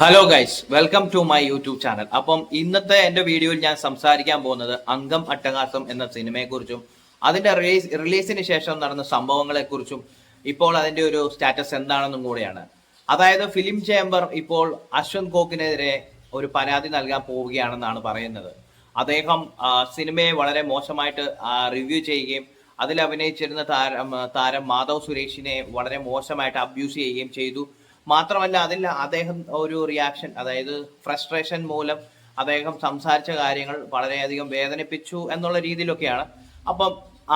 Hello guys, welcome to my YouTube channel. അപ്പം ഇന്നത്തെ എന്റെ വീഡിയോയിൽ ഞാൻ സംസാരിക്കാൻ പോകുന്നത് അംഗം അട്ടഹാസം എന്ന സിനിമയെക്കുറിച്ചും അതിന്റെ റിലീസിന് ശേഷം നടന്ന സംഭവങ്ങളെക്കുറിച്ചും ഇപ്പോൾ അതിന്റെ ഒരു സ്റ്റാറ്റസ് എന്താണെന്നും കൂടെയാണ്. അതായത് ഫിലിം ചേംബർ ഇപ്പോൾ അശ്വന്ത് ഗോക്കിനെതിരെ ഒരു പരാതി നൽകാൻ പോവുകയാണെന്നാണ് പറയുന്നത്. അദ്ദേഹം സിനിമയെ വളരെ മോശമായിട്ട് റിവ്യൂ ചെയ്യുകയും അതിൽ അഭിനയിച്ചിരുന്ന താരം മാധവ് സുരേഷിനെ വളരെ മോശമായിട്ട് അബ്യൂസ് ചെയ്യുകയും ചെയ്തു. മാത്രമല്ല അതിൽ അദ്ദേഹം ഒരു റിയാക്ഷൻ, അതായത് ഫ്രസ്ട്രേഷൻ മൂലം അദ്ദേഹം സംസാരിച്ച കാര്യങ്ങൾ വളരെയധികം വേദനിപ്പിച്ചു എന്നുള്ള രീതിയിലൊക്കെയാണ്. അപ്പം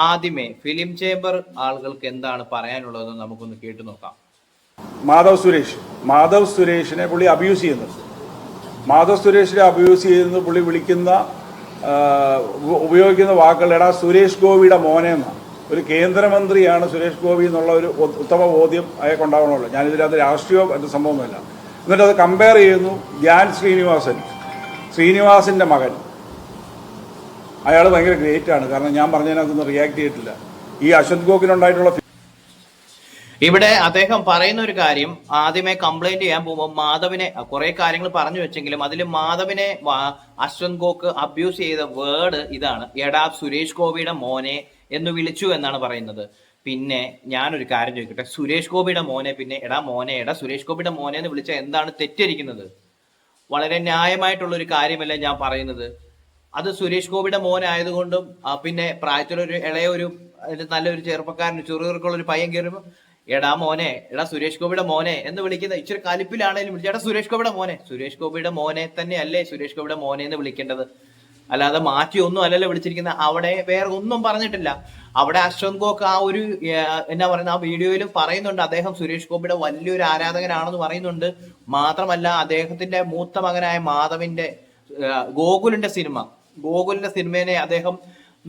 ആദ്യമേ ഫിലിം ചേംബർ ആളുകൾക്ക് എന്താണ് പറയാനുള്ളതെന്ന് നമുക്കൊന്ന് കേട്ടു നോക്കാം. മാധവ് സുരേഷിനെ പുള്ളി അബ്യൂസ് ചെയ്യുന്നത്, പുള്ളി ഉപയോഗിക്കുന്ന വാക്കുകൾ എടാ സുരേഷ് ഗോപിയുടെ മോനെ എന്നാണ്. ഒരു കേന്ദ്രമന്ത്രിയാണ് സുരേഷ് ഗോപി എന്നുള്ള ഒരു ഉത്തമ ബോധ്യം അയാൾക്കുണ്ടാവണമല്ലോ. ഞാനിതിനകത്ത് രാഷ്ട്രീയം എന്ന സംഭവമൊന്നുമല്ല. എന്നിട്ട് അത് കമ്പയർ ചെയ്യുന്നു. ധ്യാൻ ശ്രീനിവാസിൻ്റെ മകൻ, അയാൾ ഭയങ്കര ഗ്രേറ്റാണ്. കാരണം ഞാൻ പറഞ്ഞതിനകത്തൊന്നും റിയാക്ട് ചെയ്തിട്ടില്ല. ഈ അശ്വന്ത് ഗോക്കിനുണ്ടായിട്ടുള്ള ഇവിടെ അദ്ദേഹം പറയുന്ന ഒരു കാര്യം, ആദ്യമേ കംപ്ലൈന്റ് ചെയ്യാൻ പോകുമ്പോൾ മാധവിനെ കുറെ കാര്യങ്ങൾ പറഞ്ഞു വെച്ചെങ്കിലും അതിൽ മാധവിനെ അശ്വന്ത് ഗോക്ക് അബ്യൂസ് ചെയ്ത വേർഡ് ഇതാണ്, എടാ സുരേഷ് ഗോപിയുടെ മോനെ എന്ന് വിളിച്ചു എന്നാണ് പറയുന്നത്. പിന്നെ ഞാനൊരു കാര്യം ചോദിക്കട്ടെ, സുരേഷ് ഗോപിയുടെ മോനെ പിന്നെ എടാ സുരേഷ് ഗോപിയുടെ മോനെ എന്ന് വിളിച്ച എന്താണ് തെറ്റിരിക്കുന്നത്? വളരെ ന്യായമായിട്ടുള്ള ഒരു കാര്യമല്ല ഞാൻ പറയുന്നത്. അത് സുരേഷ് ഗോപിയുടെ മോനായതുകൊണ്ടും പിന്നെ പ്രായത്തിലൊരു ഇളയൊരു നല്ലൊരു ചെറുപ്പക്കാരൻ ചെറുകൾക്കുള്ള ഒരു പയ്യൻ കയറുമ്പോൾ എടാ സുരേഷ് ഗോപിയുടെ മോനെ എന്ന് വിളിക്കുന്ന ഇച്ചിരി കലിപ്പിലാണേലും വിളിച്ചേട്ടാ സുരേഷ് ഗോപിയുടെ മോനെ തന്നെയല്ലേ സുരേഷ് ഗോപിയുടെ മോനെ എന്ന് വിളിക്കേണ്ടത്, അല്ലാതെ മാറ്റി ഒന്നും അല്ലല്ലോ വിളിച്ചിരിക്കുന്നത്. അവിടെ വേറെ ഒന്നും പറഞ്ഞിട്ടില്ല. അവിടെ അശ്വന്ത് ഗോക്ക് ആ ഒരു എന്നാ പറയുന്ന ആ വീഡിയോയിൽ പറയുന്നുണ്ട്, അദ്ദേഹം സുരേഷ് ഗോപിയുടെ വലിയൊരു ആരാധകനാണെന്ന് പറയുന്നുണ്ട്. മാത്രമല്ല അദ്ദേഹത്തിന്റെ മൂത്ത മകനായ മാധവിന്റെ ഗോകുലിന്റെ സിനിമേനെ അദ്ദേഹം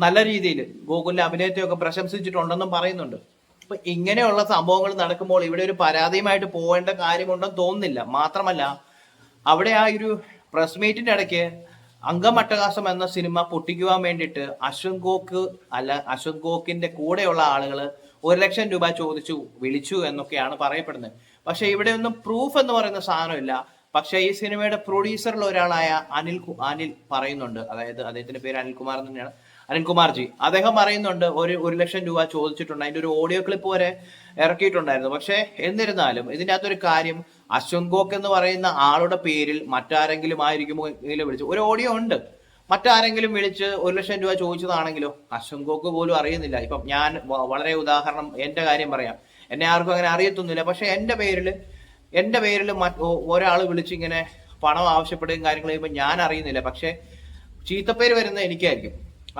നല്ല രീതിയിൽ ഗോകുലിന്റെ അഭിനയത്തെയൊക്കെ പ്രശംസിച്ചിട്ടുണ്ടെന്നും പറയുന്നുണ്ട്. അപ്പൊ ഇങ്ങനെയുള്ള സംഭവങ്ങൾ നടക്കുമ്പോൾ ഇവിടെ ഒരു പരാതിയുമായിട്ട് പോകേണ്ട കാര്യമുണ്ടെന്ന് തോന്നുന്നില്ല. മാത്രമല്ല അവിടെ ആ ഒരു പ്രസ് മീറ്റിന്റെ ഇടയ്ക്ക് അംഗമട്ടഹാസം എന്ന സിനിമ പൊട്ടിക്കുവാൻ വേണ്ടിയിട്ട് അശ്വന്ത് ഗോക്കിന്റെ കൂടെയുള്ള ആളുകൾ 1 ലക്ഷം രൂപ വിളിച്ചു എന്നൊക്കെയാണ് പറയപ്പെടുന്നത്. പക്ഷെ ഇവിടെ ഒന്നും പ്രൂഫ് എന്ന് പറയുന്ന സാധനമില്ല. പക്ഷെ ഈ സിനിമയുടെ പ്രൊഡ്യൂസറിൽ ഒരാളായ അനിൽ പറയുന്നുണ്ട്, അതായത് അദ്ദേഹത്തിന്റെ പേര് അനിൽകുമാർ തന്നെയാണ്, അനിൽകുമാർജി. അദ്ദേഹം പറയുന്നുണ്ട് 1 ലക്ഷം രൂപ ചോദിച്ചിട്ടുണ്ട്. അതിന്റെ ഒരു ഓഡിയോ ക്ലിപ്പ് വരെ ഇറക്കിയിട്ടുണ്ടായിരുന്നു. പക്ഷെ എന്നിരുന്നാലും ഇതിന്റെ അകത്തൊരു കാര്യം, അശ്വന്ത് ഗോക്ക് എന്ന് പറയുന്ന ആളുടെ പേരിൽ മറ്റാരെങ്കിലും ആയിരിക്കുമോ വിളിച്ചു ഒരു ഓഡിയോ ഉണ്ട്. മറ്റാരെങ്കിലും വിളിച്ച് 1 ലക്ഷം രൂപ ചോദിച്ചതാണെങ്കിലോ അശ്വന്ത് ഗോക്ക് പോലും അറിയുന്നില്ല. ഇപ്പം ഞാൻ വളരെ ഉദാഹരണം എന്റെ കാര്യം പറയാം. എന്നെ ആർക്കും അങ്ങനെ അറിയത്തൊന്നുമില്ല. പക്ഷെ എന്റെ പേരിൽ ഒരാൾ വിളിച്ചിങ്ങനെ പണം ആവശ്യപ്പെടുകയും കാര്യങ്ങൾ ചെയ്യുമ്പോൾ ഞാൻ അറിയുന്നില്ല. പക്ഷെ ചീത്തപ്പേര് വരുന്നത് എനിക്കായിരിക്കും.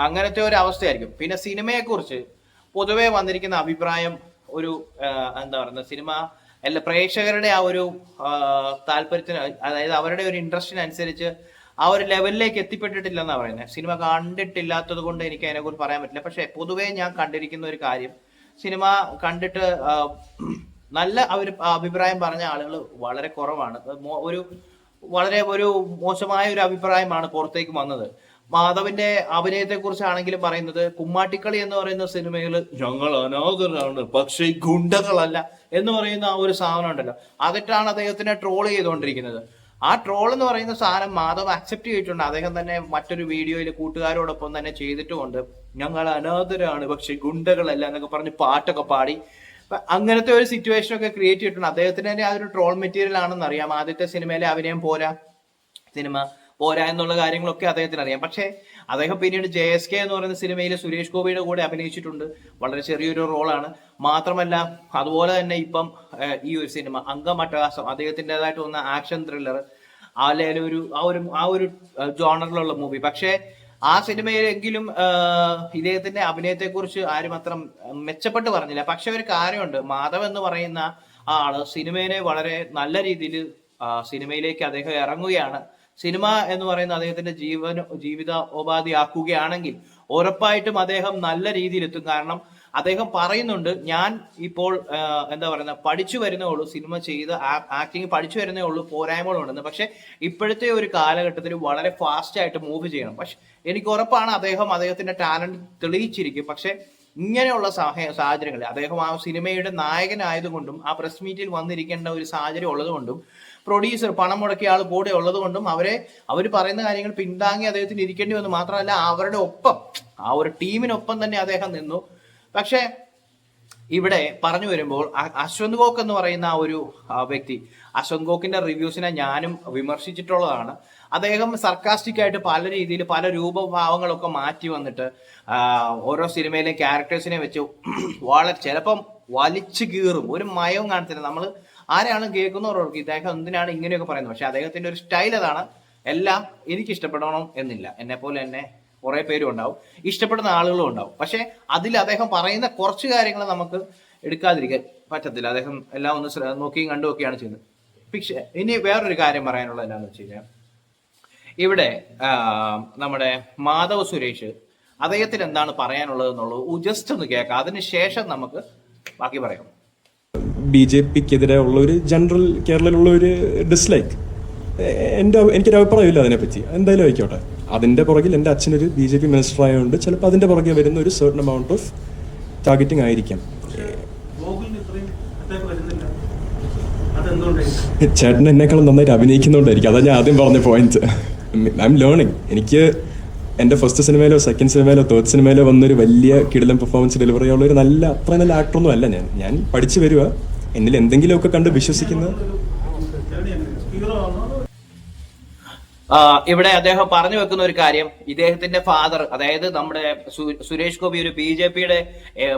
അങ്ങനത്തെ ഒരു അവസ്ഥയായിരിക്കും. പിന്നെ സിനിമയെക്കുറിച്ച് പൊതുവെ വന്നിരിക്കുന്ന അഭിപ്രായം ഒരു എന്താ പറയുക, സിനിമ എല്ലാ പ്രേക്ഷകരുടെ ആ ഒരു താല്പര്യത്തിന്, അതായത് അവരുടെ ഒരു ഇൻട്രസ്റ്റിനനുസരിച്ച് ആ ഒരു ലെവലിലേക്ക് എത്തിപ്പെട്ടിട്ടില്ലെന്നാണ് പറയുന്നത്. സിനിമ കണ്ടിട്ടില്ലാത്തത് കൊണ്ട് എനിക്ക് അതിനെക്കുറിച്ച് പറയാൻ പറ്റില്ല. പക്ഷെ പൊതുവെ ഞാൻ കണ്ടിരിക്കുന്ന ഒരു കാര്യം, സിനിമ കണ്ടിട്ട് നല്ല ഒരു അഭിപ്രായം പറഞ്ഞ ആളുകൾ വളരെ കുറവാണ്. ഒരു മോശമായ ഒരു അഭിപ്രായമാണ് പുറത്തേക്ക് വന്നത്. മാധവിന്റെ അഭിനയത്തെ കുറിച്ചാണെങ്കിലും പറയുന്നത്, കുമ്മാട്ടിക്കളി എന്ന് പറയുന്ന സിനിമയിൽ ഞങ്ങൾ അനാഥരാണ് പക്ഷേ ഗുണ്ടകളല്ല എന്ന് പറയുന്ന ആ ഒരു സാധനം ഉണ്ടല്ലോ, അതിട്ടാണ് അദ്ദേഹത്തിനെ ട്രോൾ ചെയ്തുകൊണ്ടിരിക്കുന്നത്. ആ ട്രോൾ എന്ന് പറയുന്ന സാധനം മാധവ് അക്സെപ്റ്റ് ചെയ്തിട്ടുണ്ട്. അദ്ദേഹം തന്നെ മറ്റൊരു വീഡിയോയിൽ കൂട്ടുകാരോടൊപ്പം തന്നെ ചെയ്തിട്ടുമുണ്ട്, ഞങ്ങൾ അനാഥരാണ് പക്ഷെ ഗുണ്ടകളല്ല എന്നൊക്കെ പറഞ്ഞ് പാട്ടൊക്കെ പാടി അങ്ങനത്തെ ഒരു സിറ്റുവേഷൻ ഒക്കെ ക്രിയേറ്റ് ചെയ്തിട്ടുണ്ട്. അദ്ദേഹത്തിന് തന്നെ അതൊരു ട്രോൾ മെറ്റീരിയൽ ആണെന്ന് അറിയാം. ആദ്യത്തെ സിനിമയിലെ അഭിനയം പോരാ എന്നുള്ള കാര്യങ്ങളൊക്കെ അദ്ദേഹത്തിന് അറിയാം. പക്ഷേ അദ്ദേഹം പിന്നീട് JSK എന്ന് പറയുന്ന സിനിമയിൽ സുരേഷ് ഗോപിയുടെ കൂടെ അഭിനയിച്ചിട്ടുണ്ട്. വളരെ ചെറിയൊരു റോളാണ്. മാത്രമല്ല അതുപോലെ തന്നെ ഇപ്പം ഈ ഒരു സിനിമ അംഗമട്ടഹാസം അദ്ദേഹത്തിൻ്റെതായിട്ട് വന്ന ആക്ഷൻ ത്രില്ലർ അല്ലെങ്കിൽ ആ ഒരു ജോണറിലുള്ള മൂവി. പക്ഷേ ആ സിനിമയിലെങ്കിലും ഇദ്ദേഹത്തിന്റെ അഭിനയത്തെക്കുറിച്ച് ആരും അത്ര മെച്ചപ്പെട്ട് പറഞ്ഞില്ല. പക്ഷെ ഒരു കാര്യമുണ്ട്, മാധവ് എന്ന് പറയുന്ന ആള് സിനിമയെ വളരെ നല്ല രീതിയിൽ സിനിമയിലേക്ക് അദ്ദേഹം ഇറങ്ങുകയാണ്. സിനിമ എന്ന് പറയുന്ന അദ്ദേഹത്തിന്റെ ജീവിതോപാധി ആക്കുകയാണെങ്കിൽ ഉറപ്പായിട്ടും അദ്ദേഹം നല്ല രീതിയിൽ എത്തും. കാരണം അദ്ദേഹം പറയുന്നുണ്ട്, ഞാൻ ഇപ്പോൾ എന്താ പറയുന്ന പഠിച്ചു വരുന്നേ ഉള്ളൂ, സിനിമ ചെയ്ത് ആക്ടിങ് പഠിച്ചു വരുന്നേ ഉള്ളൂ, പോരായ്മകളുണ്ടെന്ന്. പക്ഷെ ഇപ്പോഴത്തെ ഒരു കാലഘട്ടത്തിൽ വളരെ ഫാസ്റ്റ് ആയിട്ട് മൂവ് ചെയ്യണം. പക്ഷെ എനിക്ക് ഉറപ്പാണ് അദ്ദേഹത്തിന്റെ ടാലന്റ് തെളിയിച്ചിരിക്കും. പക്ഷെ ഇങ്ങനെയുള്ള സാഹചര്യങ്ങളിൽ അദ്ദേഹം ആ സിനിമയുടെ നായകനായതുകൊണ്ടും ആ പ്രസ് മീറ്റിൽ വന്നിരിക്കേണ്ട ഒരു സാഹചര്യം ഉള്ളതുകൊണ്ടും പ്രൊഡ്യൂസർ പണം മുടക്കിയ ആൾ കൂടെ ഉള്ളത് കൊണ്ടും അവർ പറയുന്ന കാര്യങ്ങൾ പിന്താങ്ങി അദ്ദേഹത്തിന് ഇരിക്കേണ്ടി വന്നു. മാത്രമല്ല അവരുടെ ഒപ്പം ആ ഒരു ടീമിനൊപ്പം തന്നെ അദ്ദേഹം നിന്നു. പക്ഷെ ഇവിടെ പറഞ്ഞു വരുമ്പോൾ അശ്വന്ത് ഗോക്ക് എന്ന് പറയുന്ന ആ ഒരു വ്യക്തി, അശ്വന്ത് ഗോക്കിന്റെ റിവ്യൂസിനെ ഞാനും വിമർശിച്ചിട്ടുള്ളതാണ്. അദ്ദേഹം സർക്കാസ്റ്റിക് ആയിട്ട് പല രീതിയിൽ പല രൂപഭാവങ്ങളൊക്കെ മാറ്റി വന്നിട്ട് ഓരോ സിനിമയിലെ ക്യാരക്ടേഴ്സിനെ വെച്ച് വളരെ ചിലപ്പം വലിച്ചു കീറും, ഒരു മയവും കാണത്തില്ല. നമ്മൾ ആരാണ് കേൾക്കുന്നവർക്ക് ഇദ്ദേഹം എന്തിനാണ് ഇങ്ങനെയൊക്കെ പറയുന്നത്. പക്ഷെ അദ്ദേഹത്തിന്റെ ഒരു സ്റ്റൈൽ അതാണ്. എല്ലാം എനിക്ക് ഇഷ്ടപ്പെടണം എന്നില്ല, എന്നെ പോലെ തന്നെ കുറെ പേരും ഉണ്ടാവും, ഇഷ്ടപ്പെടുന്ന ആളുകളും ഉണ്ടാവും. പക്ഷെ അതിൽ അദ്ദേഹം പറയുന്ന കുറച്ച് കാര്യങ്ങൾ നമുക്ക് എടുക്കാതിരിക്കാൻ പറ്റത്തില്ല. അദ്ദേഹം എല്ലാം ഒന്ന് നോക്കിയും കണ്ടുമൊക്കെയാണ് ചെയ്യുന്നത്. പക്ഷെ ഇനി വേറൊരു കാര്യം പറയാനുള്ളത് എന്താണെന്ന് വെച്ച് കഴിഞ്ഞാൽ, ഇവിടെ നമ്മുടെ മാധവ് സുരേഷ് അദ്ദേഹത്തിന് എന്താണ് പറയാനുള്ളത് എന്നുള്ളത് ജസ്റ്റ് ഒന്ന് കേൾക്കാം. അതിനുശേഷം നമുക്ക് ബാക്കി പറയാം. BJPക്കെതിരെ ഉള്ള ഒരു ജനറൽ കേരളയിലുള്ള ഒരു ഡിസ്ലൈക്ക്, എനിക്കൊരു അഭിപ്രായമില്ല അതിനെപ്പറ്റി. എന്തായാലും ആയിക്കോട്ടെ. അതിൻ്റെ പുറകിൽ എൻ്റെ അച്ഛനൊരു BJP മിനിസ്റ്റർ ആയതുകൊണ്ട് ചിലപ്പോൾ അതിൻ്റെ പുറകെ വരുന്ന ഒരു സർട്ടൺ എമൗണ്ട് ഓഫ് ടാർഗറ്റിംഗ് ആയിരിക്കാം. ചേട്ടൻ എന്നെക്കാളും നന്നായിട്ട് അഭിനയിക്കുന്നുണ്ടായിരിക്കും. അതാണ് ഞാൻ ആദ്യം പറഞ്ഞ പോയിന്റ്. I M learning. എനിക്ക് എൻ്റെ ഫസ്റ്റ് സിനിമയിലോ സെക്കൻഡ് സിനിമയിലോ തേർഡ് സിനിമയിലോ വന്നൊരു വലിയ കിടിലം പെർഫോമൻസ് ഡെലിവറി ഉള്ള ഒരു അത്ര നല്ല ആക്ടറൊന്നും അല്ല ഞാൻ പഠിച്ചു വരിക. എന്നിൽ എന്തെങ്കിലുമൊക്കെ കണ്ട് വിശ്വസിക്കുന്ന ഇവിടെ അദ്ദേഹം പറഞ്ഞു വെക്കുന്ന ഒരു കാര്യം, ഇദ്ദേഹത്തിന്റെ ഫാദർ, അതായത് നമ്മുടെ സുരേഷ് ഗോപി ഒരു BJPയുടെ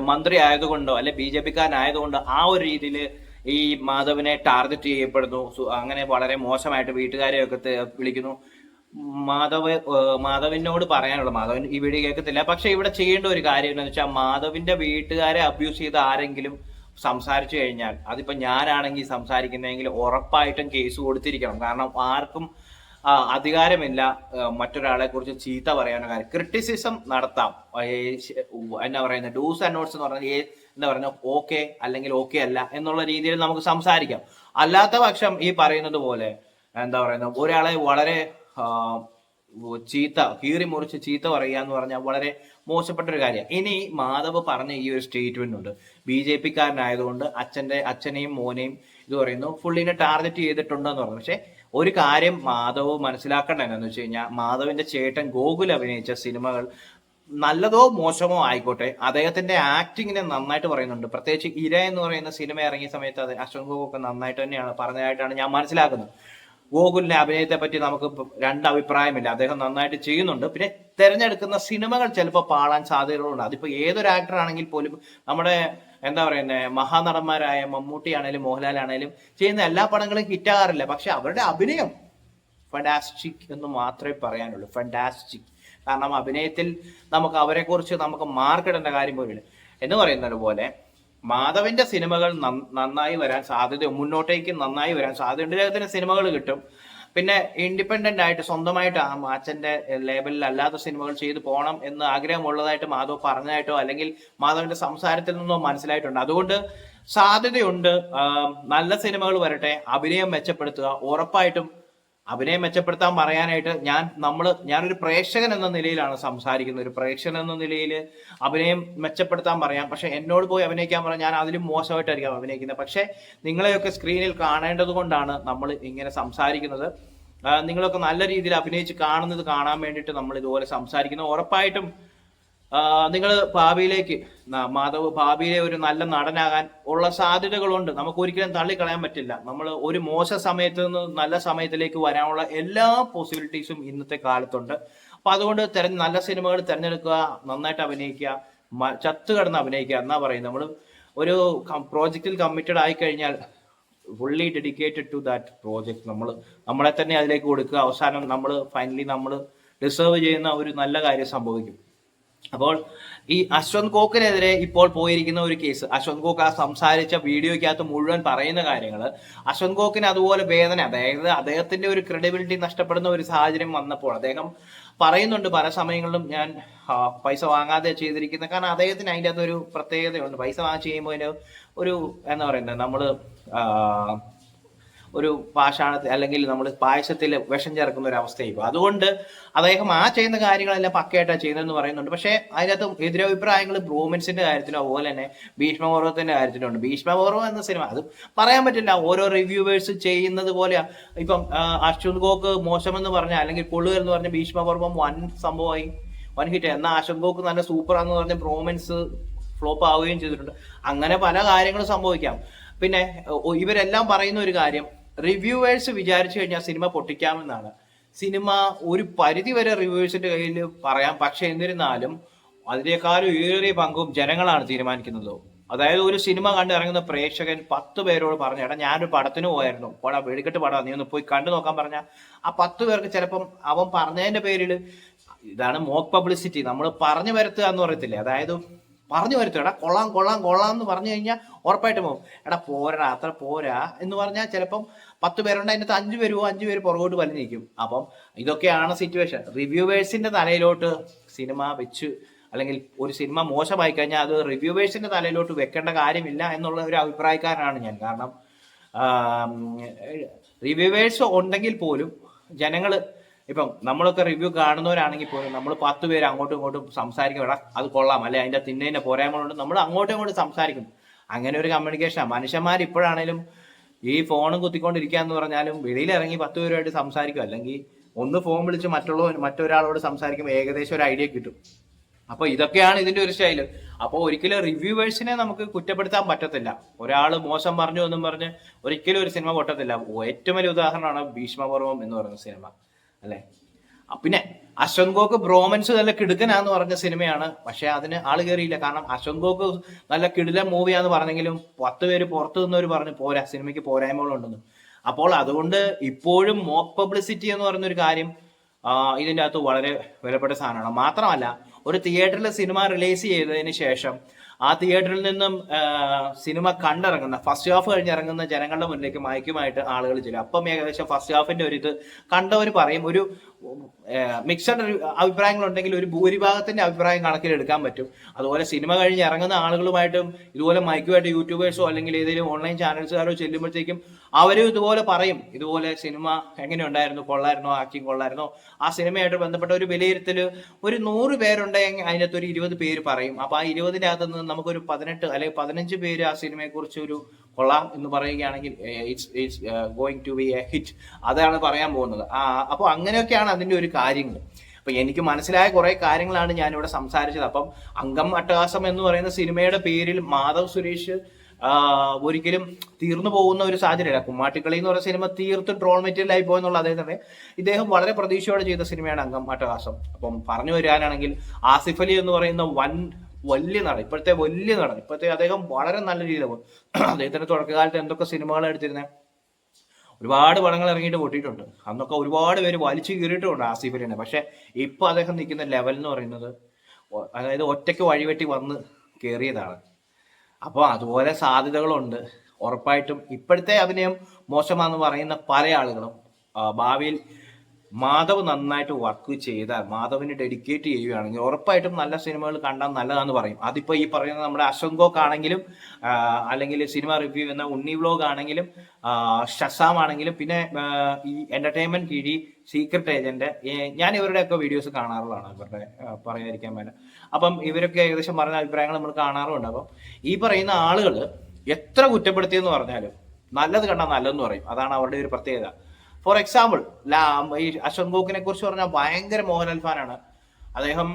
മന്ത്രി ആയതുകൊണ്ടോ അല്ലെ BJPക്കാരനായതുകൊണ്ട് ആ ഒരു രീതിയിൽ ഈ മാധവിനെ ടാർഗറ്റ് ചെയ്യപ്പെടുന്നു. അങ്ങനെ വളരെ മോശമായിട്ട് വീട്ടുകാരെയൊക്കെ വിളിക്കുന്നു. മാധവിനോട് പറയാനുള്ള, മാധവൻ ഈ വീഡിയോ കേൾക്കത്തില്ല, പക്ഷെ ഇവിടെ ചെയ്യേണ്ട ഒരു കാര്യം എന്ന് വെച്ചാൽ മാധവിന്റെ വീട്ടുകാരെ അബ്യൂസ് ചെയ്ത് ആരെങ്കിലും സംസാരിച്ചു കഴിഞ്ഞാൽ, അതിപ്പോ ഞാനാണെങ്കിൽ സംസാരിക്കുന്നതെങ്കിൽ ഉറപ്പായിട്ടും കേസ് കൊടുത്തിരിക്കണം. കാരണം ആർക്കും അധികാരമില്ല മറ്റൊരാളെ കുറിച്ച് ചീത്ത പറയാനോ കാര്യം. ക്രിറ്റിസിസം നടത്താം, എന്നാ പറയുന്നത്, ഡൂസ് ആൻഡ് നോട്ട്സ് എന്ന് പറഞ്ഞാൽ എന്താ പറയുക, ഓക്കെ അല്ലെങ്കിൽ ഓക്കെ അല്ല എന്നുള്ള രീതിയിൽ നമുക്ക് സംസാരിക്കാം. അല്ലാത്ത പക്ഷം ഈ പറയുന്നത് പോലെ എന്താ പറയുന്നത്, ഒരാളെ വളരെ കീറി മുറിച്ച് ചീത്ത പറയുക എന്ന് പറഞ്ഞാൽ വളരെ മോശപ്പെട്ട ഒരു കാര്യമാണ്. ഇനി മാധവ് പറഞ്ഞ ഈ ഒരു സ്റ്റേറ്റ്മെന്റ് ഉണ്ട്, BJPക്കാരനായതുകൊണ്ട് അച്ഛനെയും മോനെയും ഇത് പറയുന്നു ഫുള്ളിനെ ടാർഗറ്റ് ചെയ്തിട്ടുണ്ടെന്ന് പറഞ്ഞു. പക്ഷെ ഒരു കാര്യം മാധവ് മനസ്സിലാക്കേണ്ട എന്താണെന്ന് വെച്ച് കഴിഞ്ഞാൽ, മാധവിന്റെ ചേട്ടൻ ഗോകുൽ അഭിനയിച്ച സിനിമകൾ നല്ലതോ മോശമോ ആയിക്കോട്ടെ, അദ്ദേഹത്തിന്റെ ആക്ടിങ്ങിനെ നന്നായിട്ട് പറയുന്നുണ്ട്. പ്രത്യേകിച്ച് ഇര എന്ന് പറയുന്ന സിനിമ ഇറങ്ങിയ സമയത്ത് അത് അശ്വന്ത് ഗോകൊക്കെ നന്നായിട്ട് തന്നെയാണ് പറഞ്ഞതായിട്ടാണ് ഞാൻ മനസ്സിലാക്കുന്നത്. ഗോകുലിന്റെ അഭിനയത്തെ പറ്റി നമുക്ക് രണ്ട് അഭിപ്രായമില്ല, അദ്ദേഹം നന്നായിട്ട് ചെയ്യുന്നുണ്ട്. പിന്നെ തിരഞ്ഞെടുക്കുന്ന സിനിമകൾ ചിലപ്പോൾ പാളാൻ സാധ്യതകളുണ്ട്. അതിപ്പോ ഏതൊരു ആക്ടർ ആണെങ്കിൽ പോലും, നമ്മുടെ എന്താ പറയുന്നത്, മഹാനടന്മാരായ മമ്മൂട്ടി ആണേലും മോഹൻലാൽ ആണേലും ചെയ്യുന്ന എല്ലാ പടങ്ങളും ഹിറ്റാകാറില്ല. പക്ഷെ അവരുടെ അഭിനയം ഫണ്ടാസ്റ്റിക് എന്ന് മാത്രമേ പറയാനുള്ളൂ, ഫണ്ടാസ്റ്റിക്. കാരണം അഭിനയത്തിൽ നമുക്ക് അവരെ കുറിച്ച് നമുക്ക് മാർക്കിടേണ്ട കാര്യം പോലും എന്ന് പറയുന്നത് പോലെ മാധവന്റെ സിനിമകൾ നന്നായി വരാൻ സാധ്യത, മുന്നോട്ടേക്ക് നന്നായി വരാൻ സാധ്യതയുണ്ട്. അദ്ദേഹത്തിന് സിനിമകൾ കിട്ടും. പിന്നെ ഇൻഡിപെൻഡന്റ് ആയിട്ട് സ്വന്തമായിട്ട് അച്ഛന്റെ ലേബലിൽ അല്ലാത്ത സിനിമകൾ ചെയ്തു പോകണം എന്ന് ആഗ്രഹമുള്ളതായിട്ട് മാധവ് പറഞ്ഞതായിട്ടോ അല്ലെങ്കിൽ മാധവന്റെ സംസാരത്തിൽ നിന്നോ മനസ്സിലായിട്ടുണ്ട്. അതുകൊണ്ട് സാധ്യതയുണ്ട്, നല്ല സിനിമകൾ വരട്ടെ, അഭിനയം മെച്ചപ്പെടുത്തുക. ഉറപ്പായിട്ടും അഭിനയം മെച്ചപ്പെടുത്താൻ പറയാനായിട്ട് ഞാനൊരു പ്രേക്ഷകൻ എന്ന നിലയിലാണ് സംസാരിക്കുന്നത്. ഒരു പ്രേക്ഷകൻ എന്ന നിലയിൽ അഭിനയം മെച്ചപ്പെടുത്താൻ പറയാം. പക്ഷെ എന്നോട് പോയി അഭിനയിക്കാൻ പറയാം, ഞാൻ അതിലും മോശമായിട്ടായിരിക്കും അഭിനയിക്കുന്നത്. പക്ഷെ നിങ്ങളെയൊക്കെ സ്ക്രീനിൽ കാണേണ്ടത് കൊണ്ടാണ് നമ്മൾ ഇങ്ങനെ സംസാരിക്കുന്നത്. നിങ്ങളൊക്കെ നല്ല രീതിയിൽ അഭിനയിച്ച് കാണാൻ വേണ്ടിയിട്ട് നമ്മൾ ഇതുപോലെ സംസാരിക്കുന്നത്. ഉറപ്പായിട്ടും നിങ്ങൾ മാധവ് ഭാവിയിലെ ഒരു നല്ല നടനാകാൻ ഉള്ള സാധ്യതകളുണ്ട്. നമുക്ക് ഒരിക്കലും തള്ളിക്കളയാൻ പറ്റില്ല. നമ്മൾ ഒരു മോശ സമയത്ത് നിന്ന് നല്ല സമയത്തിലേക്ക് വരാനുള്ള എല്ലാ പോസിബിലിറ്റീസും ഇന്നത്തെ കാലത്തുണ്ട്. അപ്പൊ അതുകൊണ്ട് നല്ല സിനിമകൾ തിരഞ്ഞെടുക്കുക, നന്നായിട്ട് അഭിനയിക്കുക, ചത്തുകിടന്ന് അഭിനയിക്കുക എന്നാ പറയുന്നത്. നമ്മൾ ഒരു പ്രോജക്റ്റിൽ കമ്മിറ്റഡ് ആയി കഴിഞ്ഞാൽ fully dedicated to that project, നമ്മളെ തന്നെ അതിലേക്ക് കൊടുക്കുക. അവസാനം ഫൈനലി നമ്മൾ ഡിസേർവ് ചെയ്യുന്ന ഒരു നല്ല കാര്യം സംഭവിക്കും. അപ്പോൾ ഈ അശ്വന്ത് ഗോക്കിനെതിരെ ഇപ്പോൾ പോയിരിക്കുന്ന ഒരു കേസ്, അശ്വന്ത് ഗോക്ക് ആ സംസാരിച്ച വീഡിയോയ്ക്കകത്ത് മുഴുവൻ പറയുന്ന കാര്യങ്ങൾ, അശ്വന്ത് ഗോക്കിന് അതുപോലെ വേദന, അതായത് അദ്ദേഹത്തിന്റെ ഒരു ക്രെഡിബിലിറ്റി നഷ്ടപ്പെടുന്ന ഒരു സാഹചര്യം വന്നപ്പോൾ അദ്ദേഹം പറയുന്നുണ്ട് പല സമയങ്ങളിലും ഞാൻ പൈസ വാങ്ങാതെ ചെയ്തിരിക്കുന്നത്. കാരണം അദ്ദേഹത്തിന് അതിൻ്റെ അകത്തൊരു പ്രത്യേകതയുണ്ട്. പൈസ വാങ്ങിച്ച് ചെയ്യുമ്പോൾ അതിന് ഒരു എന്താ പറയുന്നത്, ഒരു പാഷാണത്തിൽ അല്ലെങ്കിൽ നമ്മൾ പായസത്തിൽ വിഷം ചേർക്കുന്ന ഒരു അവസ്ഥയായി. അതുകൊണ്ട് അദ്ദേഹം ആ ചെയ്യുന്ന കാര്യങ്ങളെല്ലാം പക്കയായിട്ടാണ് ചെയ്യുന്നതെന്ന് പറയുന്നുണ്ട്. പക്ഷേ അതിനകത്ത് എതിരഭിപ്രായങ്ങൾ ബ്രൂമൻസിന്റെ കാര്യത്തിലും അതുപോലെ തന്നെ ഭീഷ്മപർവത്തിന്റെ കാര്യത്തിലും ഉണ്ട്. ഭീഷ്മപർവം എന്ന സിനിമ അത് പറയാൻ പറ്റില്ല, ഓരോ റിവ്യൂവേഴ്സ് ചെയ്യുന്നത് പോലെയാ. ഇപ്പം അശ്വന്ത് ഗോക്ക് മോശമെന്ന് പറഞ്ഞ അല്ലെങ്കിൽ പൊള്ളുക എന്ന് പറഞ്ഞ ഭീഷ്മപർവം വൻ സംഭവമായി, വൻ ഹിറ്റ്. എന്നാൽ അശ്വന്ത് ഗോക്ക് നല്ല സൂപ്പറാന്ന് പറഞ്ഞ ബ്രോമൻസ് ഫ്ലോപ്പ് ആവുകയും ചെയ്തിട്ടുണ്ട്. അങ്ങനെ പല കാര്യങ്ങളും സംഭവിക്കാം. പിന്നെ ഇവരെല്ലാം പറയുന്ന ഒരു കാര്യം, റിവ്യൂവേഴ്സ് വിചാരിച്ചു കഴിഞ്ഞാൽ സിനിമ പൊട്ടിക്കാമെന്നാണ്. സിനിമ ഒരു പരിധി വരെ റിവ്യൂവേഴ്സിന്റെ കയ്യിൽ പറയാം, പക്ഷെ എന്നിരുന്നാലും അതിനേക്കാളും ഏറിയ പങ്കും ജനങ്ങളാണ് തീരുമാനിക്കുന്നത്. അതായത് ഒരു സിനിമ കണ്ട് ഇറങ്ങുന്ന പ്രേക്ഷകൻ 10 പേരോട് പറഞ്ഞു, എടാ ഞാനൊരു പടത്തിന് പോയായിരുന്നു, വെടിക്കെട്ട് പടം, നീ ഒന്ന് പോയി കണ്ടു നോക്കാൻ പറഞ്ഞാൽ ആ 10 പേർക്ക് ചിലപ്പം അവൻ പറഞ്ഞതിന്റെ പേരിൽ, ഇതാണ് മോക്ക് പബ്ലിസിറ്റി, നമ്മൾ പറഞ്ഞു വരുത്തുക എന്ന് പറയത്തില്ലേ, അതായത് പറഞ്ഞു വരുത്തുക, എടാ കൊള്ളാം കൊള്ളാം കൊള്ളാം എന്ന് പറഞ്ഞു കഴിഞ്ഞാൽ ഉറപ്പായിട്ട് പോകും. എടാ പോരാ അത്ര പോരാ എന്ന് പറഞ്ഞാൽ ചിലപ്പം 10 പേരുണ്ട്, അതിനകത്ത് 5 പേര് പോകും, 5 പേര് പുറകോട്ട് വലിഞ്ഞിരിക്കും. അപ്പം ഇതൊക്കെയാണ് സിറ്റുവേഷൻ. റിവ്യൂവേഴ്സിന്റെ തലയിലോട്ട് സിനിമ വെച്ച് അല്ലെങ്കിൽ ഒരു സിനിമ മോശമായി കഴിഞ്ഞാൽ അത് റിവ്യൂവേഴ്സിന്റെ തലയിലോട്ട് വെക്കേണ്ട കാര്യമില്ല എന്നുള്ള ഒരു അഭിപ്രായക്കാരനാണ് ഞാൻ. കാരണം റിവ്യൂവേഴ്സ് ഉണ്ടെങ്കിൽ പോലും ജനങ്ങൾ, ഇപ്പം നമ്മളൊക്കെ റിവ്യൂ കാണുന്നവരാണെങ്കിൽ പോലും നമ്മൾ 10 പേര് അങ്ങോട്ടും ഇങ്ങോട്ടും സംസാരിക്കും, എടാ അത് കൊള്ളാം അല്ലെ അതിന്റെ തിന്നതിന്റെ പോരായ്മകളുണ്ട്, നമ്മൾ അങ്ങോട്ടും ഇങ്ങോട്ടും സംസാരിക്കും. അങ്ങനെ ഒരു കമ്മ്യൂണിക്കേഷനാണ്. മനുഷ്യന്മാർ ഇപ്പോഴാണേലും ഈ ഫോണും കുത്തിക്കൊണ്ടിരിക്കുക എന്ന് പറഞ്ഞാലും വെളിയിലിറങ്ങി 10 പേരുമായിട്ട് സംസാരിക്കും, അല്ലെങ്കിൽ ഒന്ന് ഫോൺ വിളിച്ച് മറ്റൊരാളോട് സംസാരിക്കുമ്പോൾ ഏകദേശം ഒരു ഐഡിയ കിട്ടും. അപ്പൊ ഇതൊക്കെയാണ് ഇതിന്റെ ഒരു സ്റ്റൈല്. അപ്പോൾ ഒരിക്കലും റിവ്യൂവേഴ്സിനെ നമുക്ക് കുറ്റപ്പെടുത്താൻ പറ്റത്തില്ല. ഒരാൾ മോശം പറഞ്ഞു എന്നും പറഞ്ഞ് ഒരിക്കലും ഒരു സിനിമ പൊട്ടത്തില്ല. ഏറ്റവും വലിയ ഉദാഹരണമാണ് ഭീഷ്മപർവം എന്ന് പറയുന്ന സിനിമ, അല്ലെ? പിന്നെ അശ്വന്ത് ഗോക്ക് ബ്രോമൻസ് നല്ല കിടുക്കനാന്ന് പറഞ്ഞ സിനിമയാണ്, പക്ഷെ അതിന് ആള് കയറിയില്ല. കാരണം അശ്വന്ത് ഗോക്ക് നല്ല കിടിലൻ മൂവിയാന്ന് പറഞ്ഞെങ്കിലും 10 പേര് പുറത്തു നിന്നവർ പറഞ്ഞു പോരാ, സിനിമയ്ക്ക് പോരായ്മകളുണ്ടെന്ന്. അപ്പോൾ അതുകൊണ്ട് ഇപ്പോഴും മോക്ക് പബ്ലിസിറ്റി എന്ന് പറയുന്ന ഒരു കാര്യം ഇതിൻ്റെ അകത്ത് വളരെ വിലപ്പെട്ട സാധനമാണ്. മാത്രമല്ല, ഒരു തിയേറ്ററിൽ സിനിമ റിലീസ് ചെയ്തതിന് ശേഷം ആ തിയേറ്ററിൽ നിന്നും സിനിമ കണ്ടിറങ്ങുന്ന ഫസ്റ്റ് ഹാഫ് കഴിഞ്ഞിറങ്ങുന്ന ജനങ്ങളുടെ മുന്നിലേക്ക് മയക്കുമായിട്ട് ആളുകൾ ചെല്ലും. അപ്പം ഏകദേശം ഫസ്റ്റ് ഹാഫിന്റെ ഒരു ഇത് കണ്ടവർ പറയും, ഒരു മിക്സഡ് അഭിപ്രായങ്ങൾ ഉണ്ടെങ്കിൽ ഒരു ഭൂരിഭാഗത്തിന്റെ അഭിപ്രായം കണക്കിലെടുക്കാൻ പറ്റും. അതുപോലെ സിനിമ കഴിഞ്ഞ് ഇറങ്ങുന്ന ആളുകളുമായിട്ടും ഇതുപോലെ മൈക്കുമായിട്ട് യൂട്യൂബേഴ്സോ അല്ലെങ്കിൽ ഏതെങ്കിലും ഓൺലൈൻ ചാനൽസുകാരോ ചെല്ലുമ്പോഴത്തേക്കും അവരും ഇതുപോലെ പറയും, ഇതുപോലെ സിനിമ എങ്ങനെയുണ്ടായിരുന്നു, കൊള്ളായിരുന്നോ, ആക്ടിങ് കൊള്ളായിരുന്നോ, ആ സിനിമയായിട്ട് ബന്ധപ്പെട്ട ഒരു വിലയിരുത്തൽ ഒരു 100 പേരുണ്ടെങ്കിൽ അതിനകത്ത് ഒരു 20 പേര് പറയും. അപ്പൊ ആ 20ന്റെ അകത്ത് നിന്ന് നമുക്കൊരു 18 അല്ലെങ്കിൽ 15 പേര് ആ സിനിമയെ കുറിച്ച് ഒരു കൊള്ളാം എന്ന് പറയുകയാണെങ്കിൽ it's going to be a hit, അതാണ് പറയാൻ പോകുന്നത്. അപ്പോൾ അങ്ങനെയൊക്കെയാണ് അതിന്റെ ഒരു കാര്യങ്ങൾ. അപ്പൊ എനിക്ക് മനസ്സിലായ കുറെ കാര്യങ്ങളാണ് ഞാനിവിടെ സംസാരിച്ചത്. അപ്പം അംഗം അട്ടഹാസം എന്ന് പറയുന്ന സിനിമയുടെ പേരിൽ മാധവ് സുരേഷ് ഒരിക്കലും തീർന്നു പോകുന്ന ഒരു സാഹചര്യമില്ല. കുമ്മാട്ടിക്കളി എന്ന് പറയുന്ന സിനിമ തീർത്തും ട്രോൾ മെറ്റീരിയൽ ആയി പോയെന്നുള്ള അദ്ദേഹം ഇദ്ദേഹം വളരെ പ്രതീക്ഷയോടെ ചെയ്ത സിനിമയാണ് അംഗം അട്ടഹാസം. അപ്പം പറഞ്ഞു വരാനാണെങ്കിൽ ആസിഫ് അലി എന്ന് പറയുന്ന വലിയ നടൻ, ഇപ്പോഴത്തെ വലിയ നടൻ, ഇപ്പോഴത്തെ അദ്ദേഹം വളരെ നല്ല രീതിയിൽ അദ്ദേഹത്തിന്റെ തുടക്കകാലത്ത് എന്തൊക്കെ സിനിമകൾ എടുത്തിരുന്നത്, ഒരുപാട് പടങ്ങൾ ഇറങ്ങിയിട്ട് പൊട്ടിയിട്ടുണ്ട്. അന്നൊക്കെ ഒരുപാട് പേര് വലിച്ചു കീറിയിട്ടുമുണ്ട് ആസിഫ് അലിനെ. പക്ഷെ ഇപ്പൊ അദ്ദേഹം നിൽക്കുന്ന ലെവൽ എന്ന് പറയുന്നത്, അതായത് ഒറ്റയ്ക്ക് വഴിവെട്ടി വന്ന് കയറിയതാണ്. അപ്പോൾ അതുപോലെ സാധ്യതകളുണ്ട് ഉറപ്പായിട്ടും. ഇപ്പോഴത്തെ അഭിനയം മോശമാണെന്ന് പറയുന്ന പല ആളുകളും ഭാവിയിൽ മാധവ് നന്നായിട്ട് വർക്ക് ചെയ്താൽ, മാധവിന് ഡെഡിക്കേറ്റ് ചെയ്യുകയാണെങ്കിൽ ഉറപ്പായിട്ടും നല്ല സിനിമകൾ കണ്ടാൽ നല്ലതാന്ന് പറയും. അതിപ്പോ ഈ പറയുന്ന നമ്മുടെ അശ്വന്ത് ഗോക്ക് ആണെങ്കിലും അല്ലെങ്കിൽ സിനിമ റിവ്യൂ എന്ന ഉണ്ണി വ്ലോഗ് ആണെങ്കിലും ഷസാം ആണെങ്കിലും പിന്നെ ഈ എന്റർടൈൻമെന്റ് കിഴി, സീക്രട്ട് ഏജന്റ്, ഞാൻ ഇവരുടെയൊക്കെ വീഡിയോസ് കാണാറുള്ളതാണ്, ഇവരുടെ പറയാതിരിക്കാൻ വേണ്ട. അപ്പം ഇവരൊക്കെ ഏകദേശം പറഞ്ഞ അഭിപ്രായങ്ങൾ നമ്മൾ കാണാറുണ്ട്. അപ്പം ഈ പറയുന്ന ആളുകൾ എത്ര കുറ്റപ്പെടുത്തിയെന്ന് പറഞ്ഞാലും നല്ലത് കണ്ടാൽ നല്ലതെന്ന് പറയും. അതാണ് അവരുടെ ഒരു പ്രത്യേകത. ഫോർ എക്സാമ്പിൾ, ഈ അശ്വന്ത് ഗോക്കിനെ കുറിച്ച് പറഞ്ഞാൽ ഭയങ്കര മോഹൻലാൽ ഫാനാണ് അദ്ദേഹം.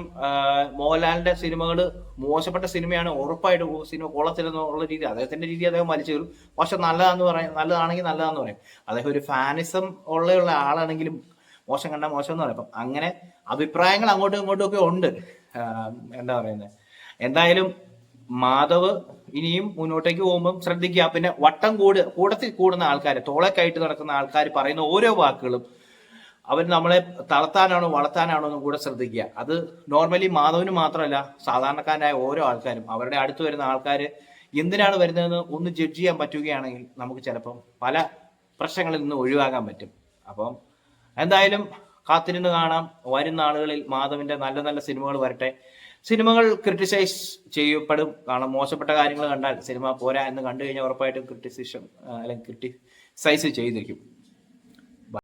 മോഹൻലാലിന്റെ സിനിമകൾ മോശപ്പെട്ട സിനിമയാണ്, ഉറപ്പായിട്ട് സിനിമ കൊള്ളത്തില്ലെന്നുള്ള രീതി അദ്ദേഹത്തിന്റെ രീതി അദ്ദേഹം വലിച്ചു കയറും. പക്ഷെ നല്ലതാണെങ്കിൽ നല്ലതാന്ന് പറയും. അദ്ദേഹം ഒരു ഫാനിസം ഉള്ള ആളാണെങ്കിലും മോശം കണ്ടാൽ മോശം എന്ന് പറയും. അപ്പം അങ്ങനെ അഭിപ്രായങ്ങൾ അങ്ങോട്ടും ഇങ്ങോട്ടും ഒക്കെ ഉണ്ട്. എന്താ പറയുന്നത്, എന്തായാലും മാധവ് ഇനിയും മുന്നോട്ടേക്ക് പോകുമ്പം ശ്രദ്ധിക്കുക. പിന്നെ കൂട്ടത്തിൽ കൂടുന്ന ആൾക്കാർ, തോളൊക്കെയായിട്ട് നടക്കുന്ന ആൾക്കാർ പറയുന്ന ഓരോ വാക്കുകളും അവർ നമ്മളെ തളർത്താനാണോ വളർത്താനാണോ എന്നും കൂടെ ശ്രദ്ധിക്കുക. അത് നോർമലി മാധവന് മാത്രമല്ല, സാധാരണക്കാരായ ഓരോ ആൾക്കാരും, അവരുടെ അടുത്ത് വരുന്ന ആൾക്കാർ എന്തിനാണ് വരുന്നതെന്ന് ഒന്ന് ജഡ്ജ് ചെയ്യാൻ പറ്റുകയാണെങ്കിൽ നമുക്ക് ചിലപ്പം പല പ്രശ്നങ്ങളിൽ നിന്ന് ഒഴിവാക്കാൻ പറ്റും. അപ്പം എന്തായാലും കാത്തിരുന്ന് കാണാം. വരുന്ന ആളുകളിൽ മാധവിന്റെ നല്ല നല്ല സിനിമകൾ വരട്ടെ. സിനിമകൾ ക്രിട്ടിസൈസ് ചെയ്യപ്പെടും. കാരണം മോശപ്പെട്ട കാര്യങ്ങൾ കണ്ടാൽ സിനിമ പോരാ എന്ന് കണ്ടു കഴിഞ്ഞാൽ ഉറപ്പായിട്ടും ക്രിറ്റിസിസം അല്ലെങ്കിൽ സൈസ് ചെയ്തിരിക്കും.